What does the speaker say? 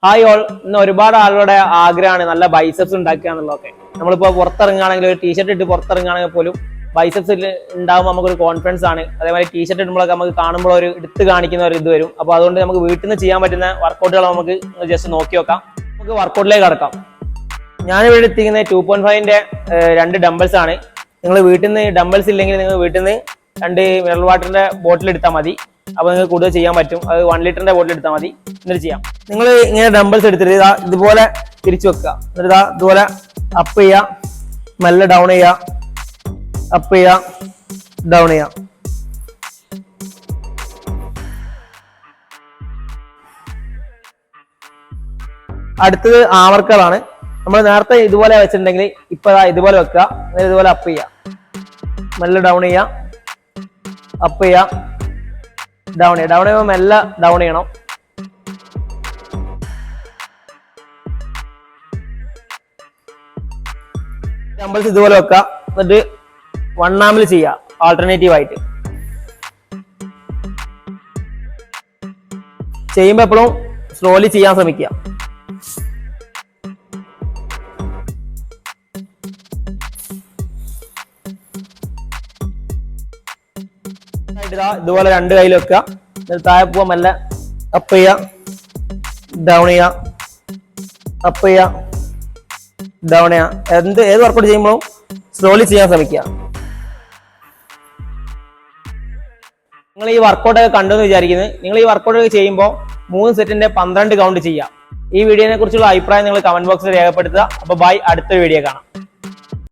Hi all, ഇന്ന് ഒരുപാട് ആളുകളുടെ ആഗ്രഹമാണ് നല്ല ബൈസെപ്സ് ഉണ്ടാക്കുക എന്നുള്ളതൊക്കെ. നമ്മളിപ്പോൾ പുറത്തിറങ്ങുകയാണെങ്കിൽ ഒരു ടീഷർട്ട് ഇട്ട് പുറത്തിറങ്ങുകയാണെങ്കിൽ പോലും ബൈസെപ്സ് ഉണ്ടാകുമ്പോൾ നമുക്കൊരു കോൺഫിഡൻസ് ആണ്. അതേമാതിരി ടീഷർട്ട് ഇടുമ്പോഴൊക്കെ നമുക്ക് കാണുമ്പോൾ ഒരു എടുത്ത് കാണിക്കുന്ന ഒരു ഇത് വരും. അപ്പോൾ അതുകൊണ്ട് നമുക്ക് വീട്ടിൽ നിന്ന് ചെയ്യാൻ പറ്റുന്ന വർക്കൗട്ടുകൾ നമുക്ക് ജസ്റ്റ് നോക്കി നോക്കാം. നമുക്ക് വർക്കൗട്ടിലേക്ക് കടക്കാം. ഞാനിവിടെ എത്തിക്കുന്നത് 2.5ന്റെ 2 ഡംബിൾസ് ആണ്. നിങ്ങൾ വീട്ടിൽ നിന്ന് ഡംബിൾസ് ഇല്ലെങ്കിൽ നിങ്ങൾ വീട്ടിൽ നിന്ന് 2 മിനറൽ വാട്ടറിന്റെ ബോട്ടിൽ എടുത്താൽ മതി. അപ്പൊ നിങ്ങൾക്ക് കൂടുതൽ ചെയ്യാൻ പറ്റും. അത് 1 ലിറ്ററിന്റെ ബോട്ടിൽ എടുത്താൽ മതി. എന്നിട്ട് ചെയ്യാം. നിങ്ങൾ ഇങ്ങനെ ഡംബിൾസ് എടുത്തിട്ട് ഇതുപോലെ തിരിച്ചു വെക്കുക. എന്നിട്ട് ഇതുപോലെ അപ്പ് ചെയ്യുക, മെല്ലെ ഡൗൺ ചെയ്യുക, അപ്പ് ചെയ്യുക, ഡൗൺ ചെയ്യുക. അടുത്തത് ആവർക്കുകളാണ്. നമ്മൾ നേരത്തെ ഇതുപോലെ വെച്ചിട്ടുണ്ടെങ്കിൽ ഇപ്പൊ ഇതുപോലെ വെക്കുക, ഇതുപോലെ അപ്പ് ചെയ്യുക, മെല്ലെ ഡൗൺ ചെയ്യുക, അപ്പ് ചെയ്യുക, ഡൗൺ ചെയ്യുക. ഡൗൺ ചെയ്യുമ്പോൾ മെല്ലെ ഡൗൺ ചെയ്യണം. ഡംബിൾസ് ഇതുപോലെ വെക്കുക. എന്നിട്ട് 1 ആമിൽ ചെയ്യുക, ആൾട്ടർനേറ്റീവ് ആയിട്ട് ചെയ്യുമ്പോൾ എപ്പോഴും സ്ലോലി ചെയ്യാൻ ശ്രമിക്കുക. ഇതുപോലെ 2 കയ്യിൽ വെക്കുക. താഴെ പോവാൻ മെല്ലെ അപ്പ് ചെയ്യുക, ഡൗൺ ചെയ്യുക, അപ്പ് ചെയ്യുക, ഡൗൺ ചെയ്യുക. ഏത് വർക്കൗട്ട് ചെയ്യുമ്പോഴും സ്ലോലി ചെയ്യാൻ ശ്രമിക്കുക. നിങ്ങൾ ഈ വർക്കൗട്ടൊക്കെ കണ്ടെന്ന് വിചാരിക്കുന്നത്. നിങ്ങൾ ഈ വർക്കൗട്ടൊക്കെ ചെയ്യുമ്പോൾ 3 സെറ്റിന്റെ 12 കൗണ്ട് ചെയ്യാം. ഈ വീഡിയോനെ കുറിച്ചുള്ള അഭിപ്രായം നിങ്ങൾ കമന്റ് ബോക്സിൽ രേഖപ്പെടുത്തുക. അപ്പൊ ബൈ, അടുത്ത വീഡിയോ കാണാം.